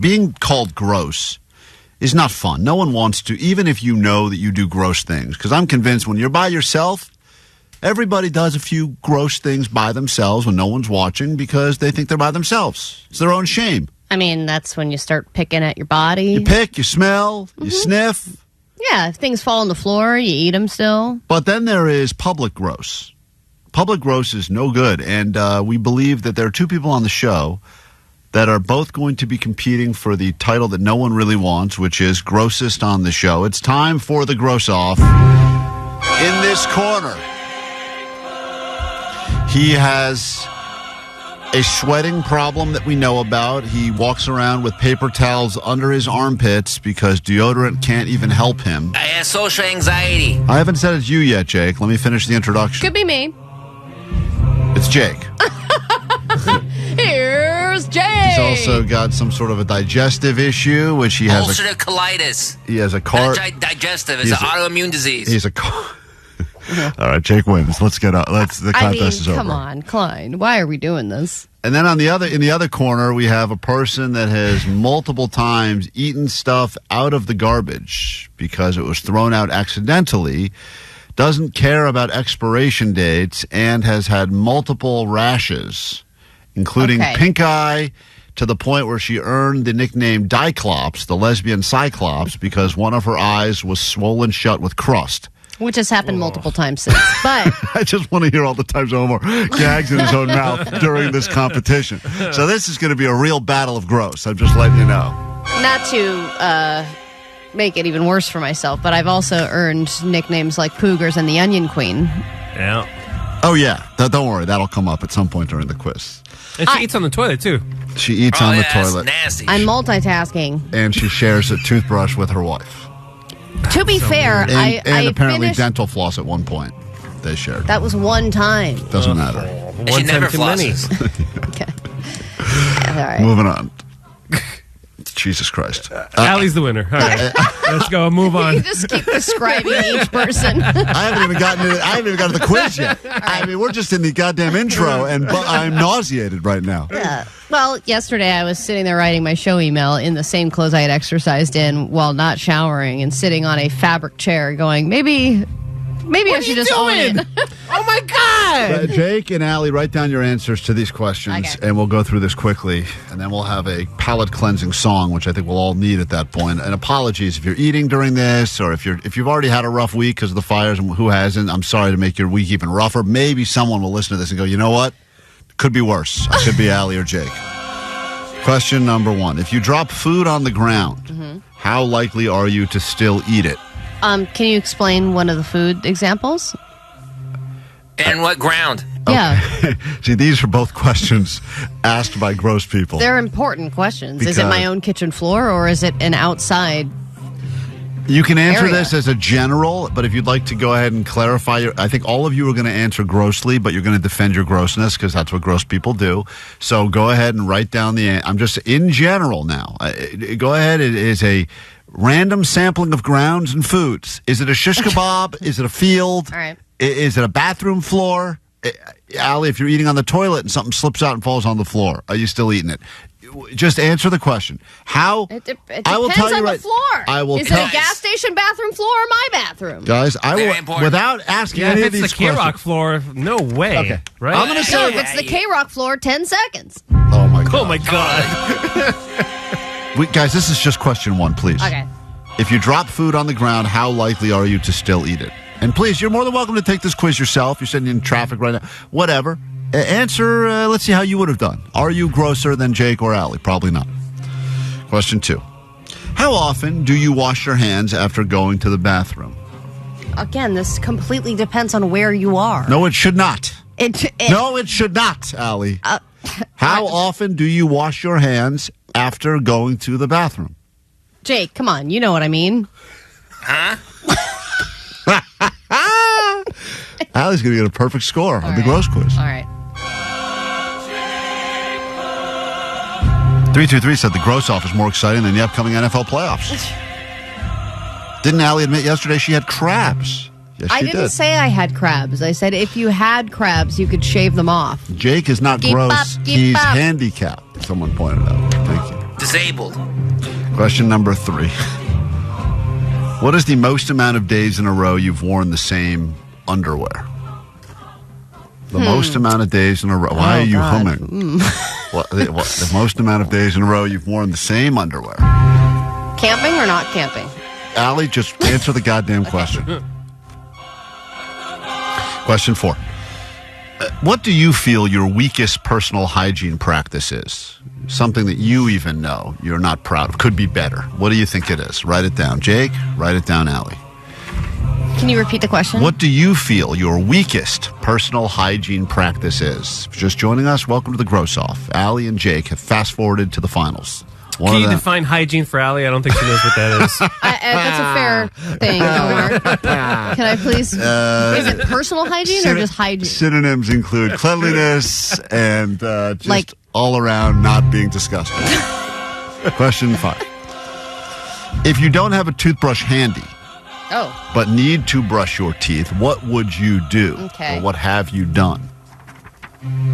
Being called gross is not fun. No one wants to, even if you know that you do gross things. Because I'm convinced when you're by yourself, everybody does a few gross things by themselves when no one's watching because they think they're by themselves. It's their own shame. I mean, that's when you start picking at your body. You pick, you smell, you sniff. Yeah, if things fall on the floor, you eat them still. But then there is public gross. Public gross is no good. And we believe that there are two people on the show that are both going to be competing for the title that no one really wants, which is grossest on the show. It's time for the gross off. In this corner, he has a sweating problem that we know about. He walks around with paper towels under his armpits because deodorant can't even help him. I have social anxiety. I haven't said it's you yet, Jake. Let me finish the introduction. Could be me. It's Jake. Here's Jake. He's also got some sort of a digestive issue, which he has. Ulcerative colitis. He has a car. Not digestive. It's an autoimmune disease. He's a car. All right, Jake wins. Let's get up. The contest is over. Come on, Klein. Why are we doing this? And then in the other corner, we have a person that has multiple times eaten stuff out of the garbage because it was thrown out accidentally, doesn't care about expiration dates, and has had multiple rashes, including pink eye, to the point where she earned the nickname Diclops, the lesbian Cyclops, because one of her eyes was swollen shut with crust. Which has happened multiple times since. But I just want to hear all the times Omar gags in his own mouth during this competition. So this is going to be a real battle of gross. I'm just letting you know. Not to make it even worse for myself, but I've also earned nicknames like Poogers and the Onion Queen. Yeah. Oh, yeah. Don't worry. That'll come up at some point during the quiz. And she eats on the toilet, too. She eats on the toilet. That's nasty. I'm multitasking. And she shares a toothbrush with her wife. To be fair, And I apparently finished, dental floss at one point they shared. that was one time. Doesn't matter. And she never too many. flosses. Okay. All right. Moving on. Jesus Christ. Allie's the winner. All right. Let's go. Move on. You just keep describing each person. I haven't even gotten to the quiz yet. I mean, we're just in the goddamn intro, and I'm nauseated right now. Yeah. Well, yesterday I was sitting there writing my show email in the same clothes I had exercised in while not showering and sitting on a fabric chair going, maybe I should just own it. Oh, my God. Jake and Allie, write down your answers to these questions, Okay. and we'll go through this quickly, and then we'll have a palate-cleansing song, which I think we'll all need at that point. And apologies if you're eating during this, or if you've already had a rough week because of the fires, and who hasn't, I'm sorry to make your week even rougher. Maybe someone will listen to this and go, you know what? Could be worse. It could be Allie or Jake. Question number 1. If you drop food on the ground, how likely are you to still eat it? Can you explain one of the food examples? And what ground? Yeah. See, these are both questions asked by gross people. They're important questions. Is it Because- my own kitchen floor or is it an outside? You can answer area. this as a general, but if you'd like to go ahead and clarify, I think all of you are going to answer grossly, but you're going to defend your grossness because that's what gross people do. So go ahead and write down I'm just in general now. Go ahead. It is a random sampling of grounds and foods. Is it a shish kebab? Is it a field? All right. Is it a bathroom floor? Allie, if you're eating on the toilet and something slips out and falls on the floor, are you still eating it? Just answer the question. How? It depends I will tell you on right, the floor. I will Is tell it a gas station bathroom floor or my bathroom? guys. I Very will important. without asking Yeah, any if of it's these the KROQ questions. floor, no way. Okay. Right? I'm going to No, say. if it's the KROQ floor, 10 seconds. Oh my god. Oh, my God. Guys, this is just question 1, please. Okay. If you drop food on the ground, how likely are you to still eat it? And please, you're more than welcome to take this quiz yourself. You're sitting in traffic right now. Whatever. Answer. Let's see how you would have done. Are you grosser than Jake or Allie? Probably not. Question 2. How often do you wash your hands after going to the bathroom? Again, this completely depends on where you are. No, it should not. It No, it should not, Allie. How often do you wash your hands after going to the bathroom? Jake, come on. You know what I mean. Huh? Allie's going to get a perfect score on the gross quiz. All right. 323 said the gross off is more exciting than the upcoming NFL playoffs. Didn't Allie admit yesterday she had crabs? Yes, I she didn't did. say I had crabs. I said if you had crabs, you could shave them off. Jake is not Keep gross. up, keep He's up. handicapped. Someone pointed out. Thank you. Disabled. Question number 3. What is the most amount of days in a row you've worn the same underwear? The most amount of days in a row. Why are you humming? The most amount of days in a row you've worn the same underwear. Camping or not camping? Allie, just answer the goddamn question. Question 4. What do you feel your weakest personal hygiene practice is? Something that you even know you're not proud of. Could be better. What do you think it is? Write it down. Jake, write it down, Allie. Can you repeat the question? What do you feel your weakest personal hygiene practice is? If you're just joining us, welcome to the Gross Off. Allie and Jake have fast-forworded to the finals. Can you define hygiene for Allie? I don't think she knows what that is. That's a fair thing, Omar. Can I please? Is it personal hygiene or just hygiene? Synonyms include cleanliness and just Like- all around not being disgusting. Question 5. If you don't have a toothbrush handy, but need to brush your teeth, what would you do? Okay. Or what have you done?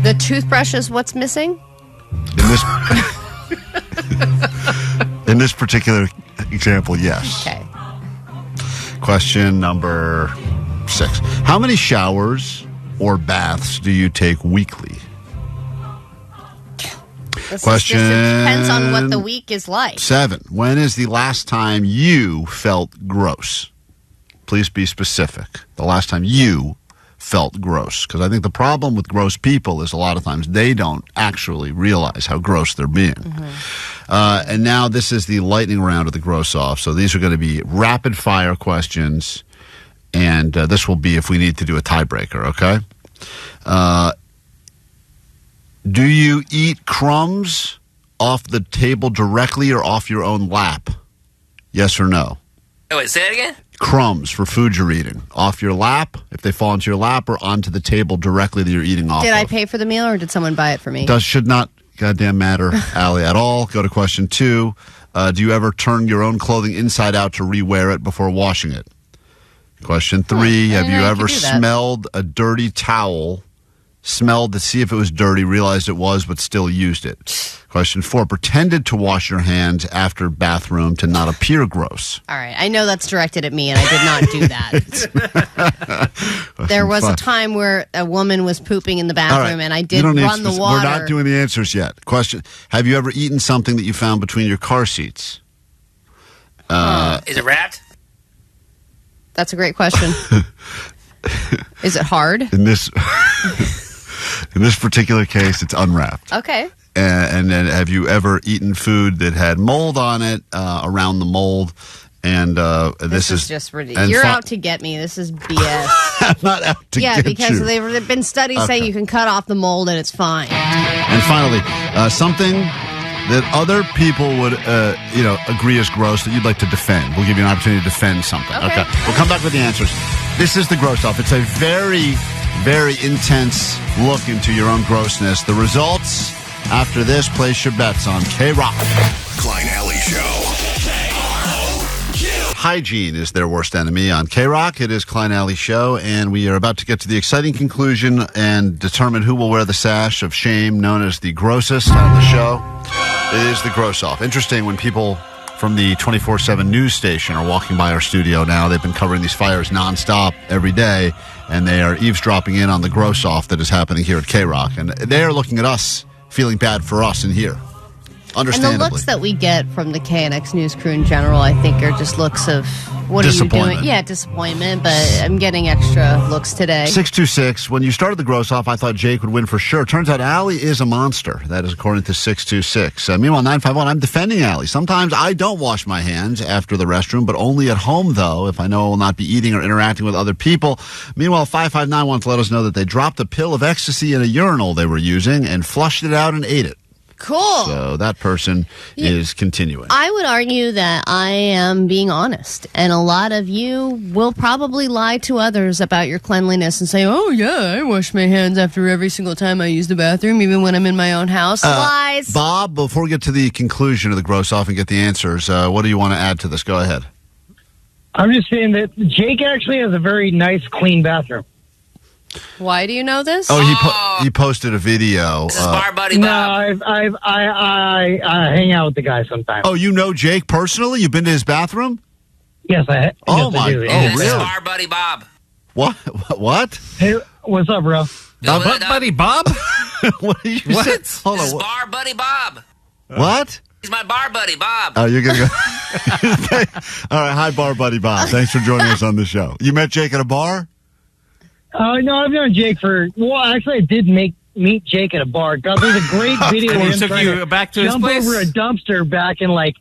The toothbrush is what's missing? In this particular example, yes. Okay. Question number 6. How many showers or baths do you take weekly? This Question depends on what the week is like. 7. When is the last time you felt gross? Please be specific. The last time you felt gross. Because I think the problem with gross people is a lot of times they don't actually realize how gross they're being. And now this is the lightning round of the Gross Off. So these are going to be rapid fire questions. And this will be if we need to do a tiebreaker, okay? Do you eat crumbs off the table directly or off your own lap? Yes or no? Oh, wait, say that again? Crumbs for food you're eating. Off your lap, if they fall into your lap, or onto the table directly that you're eating off Did of. I pay for the meal or did someone buy it for me? Should not goddamn matter, Allie, at all. Go to question 2. Do you ever turn your own clothing inside out to re-wear it before washing it? Question 3. Have you ever smelled a dirty towel, smelled to see if it was dirty, realized it was, but still used it? Question 4. Pretended to wash your hands after bathroom to not appear gross. All right. I know that's directed at me, and I did not do that. There was a time where a woman was pooping in the bathroom, and I did run the water. We're not doing the answers yet. Question. Have you ever eaten something that you found between your car seats? Is it wrapped? That's a great question. Is it hard? In this particular case, it's unwrapped. Okay. And then have you ever eaten food that had mold on it, around the mold? And this is just ridiculous. You're out to get me. This is BS. I'm not out to get you. Yeah, because there have been studies saying you can cut off the mold and it's fine. And finally, something that other people would, agree is gross that you'd like to defend. We'll give you an opportunity to defend something. Okay. We'll come back with the answers. This is the Gross Off. It's a very, very intense look into your own grossness. The results after this, place your bets on KROQ. Klein Alley Show. Hygiene is their worst enemy on KROQ. It is Klein Alley Show, and we are about to get to the exciting conclusion and determine who will wear the sash of shame known as the grossest on the show. It is the Gross Off. Interesting when people from the 24/7 news station are walking by our studio now. They've been covering these fires nonstop every day, and they are eavesdropping in on the Gross Off that is happening here at KROQ. And they are looking at us, feeling bad for us in here. Understandably. And the looks that we get from the KNX News crew in general, I think, are just looks of, what are you doing? Yeah, disappointment, but I'm getting extra looks today. 626. When you started the Gross Off, I thought Jake would win for sure. Turns out Allie is a monster. That is according to 626. Meanwhile, 951, I'm defending Allie. Sometimes I don't wash my hands after the restroom, but only at home, though, if I know I will not be eating or interacting with other people. Meanwhile, 559 wants to let us know that they dropped a pill of ecstasy in a urinal they were using and flushed it out and ate it. Cool. So that person is continuing. I would argue that I am being honest, and a lot of you will probably lie to others about your cleanliness and say, oh, yeah, I wash my hands after every single time I use the bathroom, even when I'm in my own house. Lies. Bob, before we get to the conclusion of the Gross Off and get the answers, what do you want to add to this? Go ahead. I'm just saying that Jake actually has a very nice, clean bathroom. Why do you know this? Oh, he posted a video. This is Bar Buddy No, Bob. I hang out with the guy sometimes. Oh, you know Jake personally? You've been to his bathroom? Yes, I Oh, yes, I my- do. oh, This is really? Bar Buddy Bob. What? What? Hey, what's up, bro? What, buddy Bob? What did you What? say? Hold This is on. Bar Buddy Bob. What? He's my bar buddy, Bob. Oh, you're going to go. All right. Hi, Bar Buddy Bob. Thanks for joining us on the show. You met Jake at a bar? No, I've known Jake actually, I did meet Jake at a bar. God, there's a great video And of he him took trying you to back to his jump place? over a dumpster back in, like,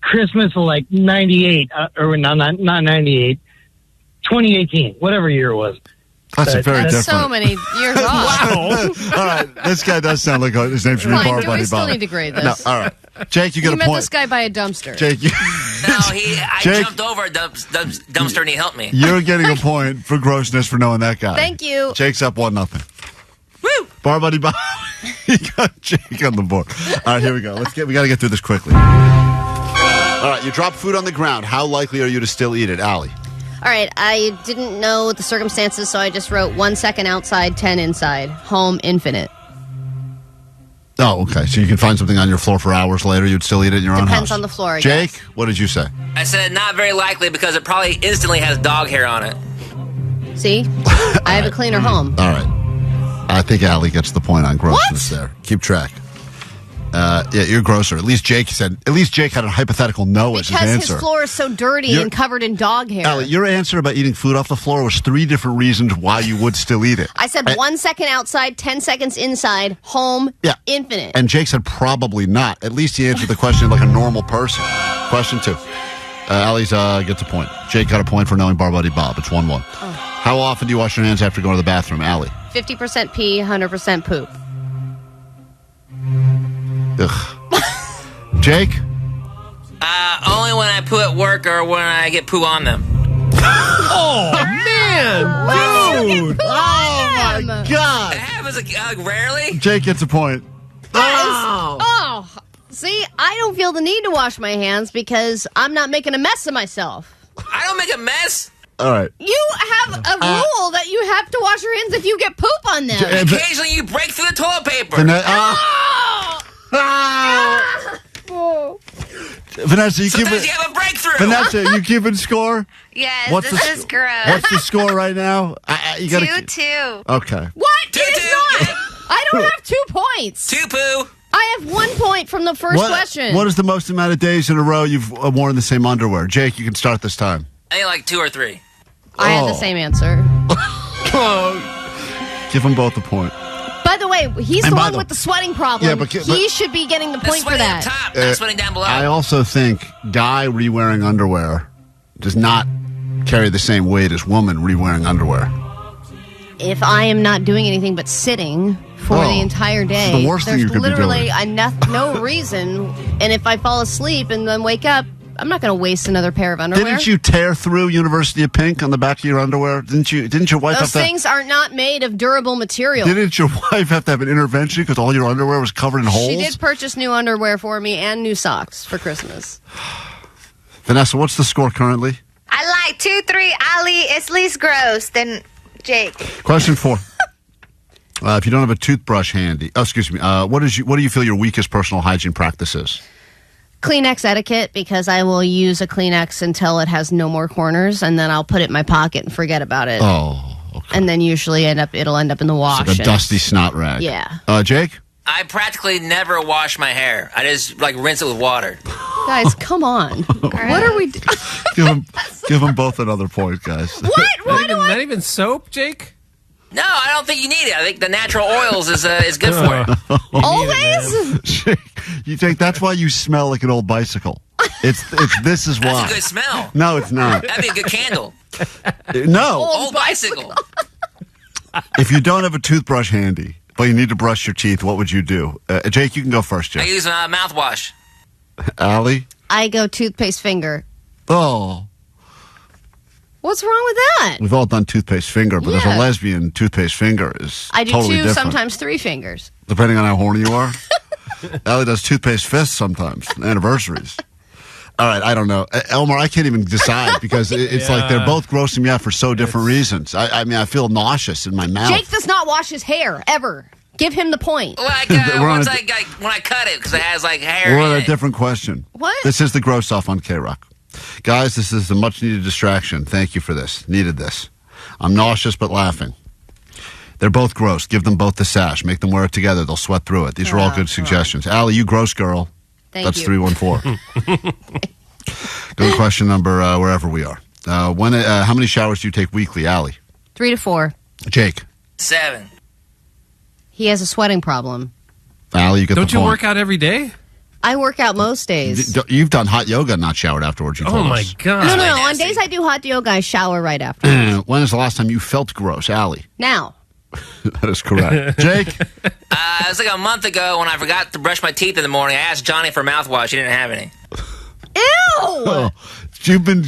Christmas of, like, 98, or not 98, 2018, whatever year it was. That's a very That's different. So many years off. All right. This guy does sound like his name should be Fine, Bar do Buddy we still Bob. need to grade this? No, all right. Jake, you got You a met point. this guy by a dumpster. Jake, No, I Jake- jumped over a dumpster and he helped me. you're getting a point for grossness for knowing that guy. Thank you. Jake's up 1-0. Woo! Bar Buddy Bob. You got Jake on the board. All right, here we go. We got to get through this quickly. All right, you drop food on the ground. How likely are you to still eat it, Allie? All right, I didn't know the circumstances, so I just wrote 1 second outside, 10 inside. Home, infinite. Oh, okay. So you can find something on your floor for hours later. You'd still eat it in your own house. Depends on the floor, I Jake, guess. what did you say? I said not very likely because it probably instantly has dog hair on it. See? I have a cleaner home. All right. I think Allie gets the point on grossness there. Keep track. Yeah, you're grosser. At least Jake had a hypothetical no as his Because answer. his floor is so dirty You're- and covered in dog hair. Allie, your answer about eating food off the floor was 3 different reasons why you would still eat it. I said 1 second outside, 10 seconds inside, home, Yeah. infinite. And Jake said probably not. At least he answered the question like a normal person. Question 2. Allie's gets a point. Jake got a point for knowing Bar Buddy Bob. It's 1-1. How often do you wash your hands after going to the bathroom, Allie? 50% pee, 100% poop. Ugh. Jake? Only when I poo at work or when I get poo on them. Oh, man. Dude. Oh, my It God. happens rarely. Jake gets a point. Oh, see, I don't feel the need to wash my hands because I'm not making a mess of myself. I don't make a mess. All right. You have a rule that you have to wash your hands if you get poop on them. Occasionally you break through the toilet paper. Vanessa, you Sometimes you have a breakthrough. Vanessa, you keeping score? Yes, What's this the- is gross. What's the score right now? You gotta 2-2. Okay. What? Two, It is two. not. I don't have 2 points. Two poo. I have 1 point from the first question. What is the most amount of days in a row you've worn the same underwear? Jake, you can start this time. I think like 2 or 3. I had the Oh. same answer. Give them both a point. By the way, he's And the by one the- with the sweating problem. Yeah, but- he should be getting the That's point for sweating up that. top, not sweating down below. I also think guy re-wearing underwear does not carry the same weight as woman re-wearing underwear. If I am not doing anything but sitting for Oh, the entire day, it's the worst thing there's you could be literally doing. no reason. And if I fall asleep and then wake up, I'm not going to waste another pair of underwear. Didn't you tear through University of Pink on the back of your underwear? Didn't your wife Those have to? things are not made of durable material. Didn't your wife have to have an intervention because all your underwear was covered in holes? She did purchase new underwear for me and new socks for Christmas. Vanessa, what's the score currently? I like 2-3. Ali is least gross than Jake. Question 4. If you don't have a toothbrush handy, excuse me. What do you feel your weakest personal hygiene practice is? Kleenex etiquette, because I will use a Kleenex until it has no more corners, and then I'll put it in my pocket and forget about it. Oh, okay. And then usually it'll end up in the wash. Like a and- dusty snot rag. Yeah. Jake? I practically never wash my hair. I just rinse it with water. Guys, come on. What are we doing? Give them both another point, guys. What? Why do I? Not even soap, Jake? No, I don't think you need it. I think the natural oils is good for it. Always? You think that's why you smell like an old bicycle? This is why. That's a good smell. No, it's not. That'd be a good candle. No. Old bicycle. If you don't have a toothbrush handy, but you need to brush your teeth, what would you do? Jake, you can go first, I Jake. use mouthwash. Allie? I go toothpaste finger. Oh. What's wrong with that? We've all done toothpaste finger, but there's Yeah. a lesbian toothpaste finger is I do totally 2, different. sometimes 3 fingers. Depending on how horny you are. Allie does toothpaste fists sometimes, anniversaries. All right, I don't know. Elmer, I can't even decide because it's like they're both grossing me out for so different reasons. I mean, I feel nauseous in my mouth. Jake does not wash his hair, ever. Give him the point. Like, when I cut it, because it has, like, hair We're in on a it. different question. What? This is the gross off on KROQ. Guys, this is a much-needed distraction. Thank you for this. Needed this. I'm nauseous but laughing. They're both gross. Give them both the sash. Make them wear it together. They'll sweat through it. These are all good suggestions. Allie, you gross girl. Thank you. 314. Go to question number wherever we are. How many showers do you take weekly, Allie? 3 to 4. Jake. 7. He has a sweating problem. Allie, you get the point. Don't you work out every day? I work out most days. You've done hot yoga and not showered afterwards. You told Oh, my us. God. No. On nasty. days I do hot yoga, I shower right after. When is the last time you felt gross, Allie? Now. That is correct. Jake? It was like a month ago when I forgot to brush my teeth in the morning. I asked Johnny for mouthwash. He didn't have any. Ew! Oh, you've been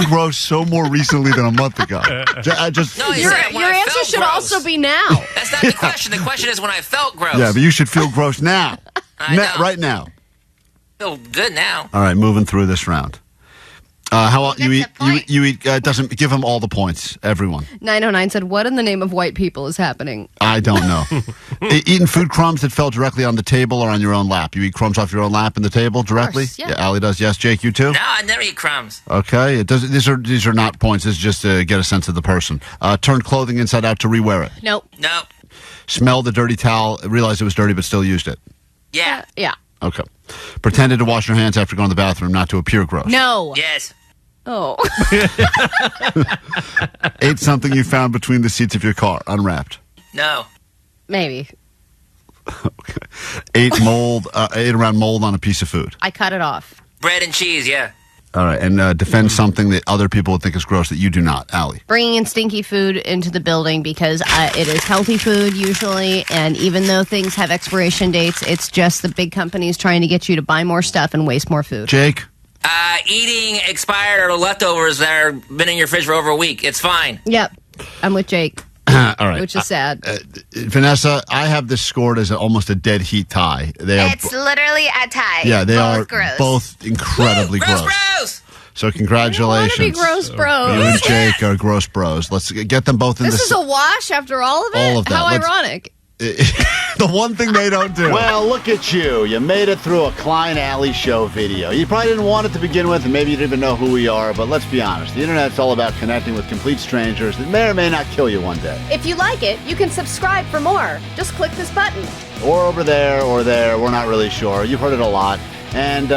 gross so more recently than a month ago. I just No, you Your said when I answer felt should gross. also be now. That's not the question. The question is when I felt gross. yeah, but you should feel gross now. I know. Right now. I feel good now. All right, moving through this round. How you eat? That's the point. You eat? Doesn't give them all the points. Everyone. 909 said, "What in the name of white people is happening?" I don't know. Eating food crumbs that fell directly on the table or on your own lap. You eat crumbs off your own lap in the table directly. yeah. Allie does. Yes, Jake, you too. No, I never eat crumbs. Okay. It does. These are not points. This is just to get a sense of the person. Turn clothing inside out to rewear it. Nope. No. Smell the dirty towel. Realize it was dirty, but still used it. Yeah. Yeah. Okay. Pretended to wash your hands after going to the bathroom, not to appear gross. No. Yes. Oh. Ate something you found between the seats of your car, unwrapped. No. Maybe. Okay. Ate around mold on a piece of food. I cut it off. Bread and cheese, yeah. All right. And defend something that other people would think is gross that you do not, Allie. Bringing in stinky food into the building because it is healthy food usually, and even though things have expiration dates, it's just the big companies trying to get you to buy more stuff and waste more food. Jake? Eating expired or leftovers that are been in your fridge for over a week. It's fine. Yep. I'm with Jake, All right. which is sad. Vanessa, I have this scored as almost a dead heat tie. They are, It's literally a tie. yeah, they Both are gross. both incredibly Gross gross. bros! So I want to congratulations. be gross You bros. and Jake are gross bros. Let's get them both in This the is a wash after all of it? All of that. How Let's- ironic. the one thing they don't do. Well, look at you. You made it through a Klein Alley Show video. You probably didn't want it to begin with, and maybe you didn't even know who we are, but let's be honest. The internet's all about connecting with complete strangers that may or may not kill you one day. If you like it, you can subscribe for more. Just click this button. Or over there, or there. We're not really sure. You've heard it a lot. And,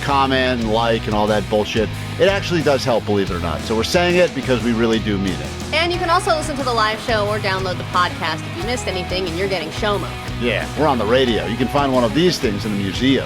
comment and like and all that bullshit. It actually does help, believe it or not. So we're saying it because we really do mean it. And you can also listen to the live show or download the podcast if you missed anything and you're getting show mode. Yeah, we're on the radio. You can find one of these things in the museum.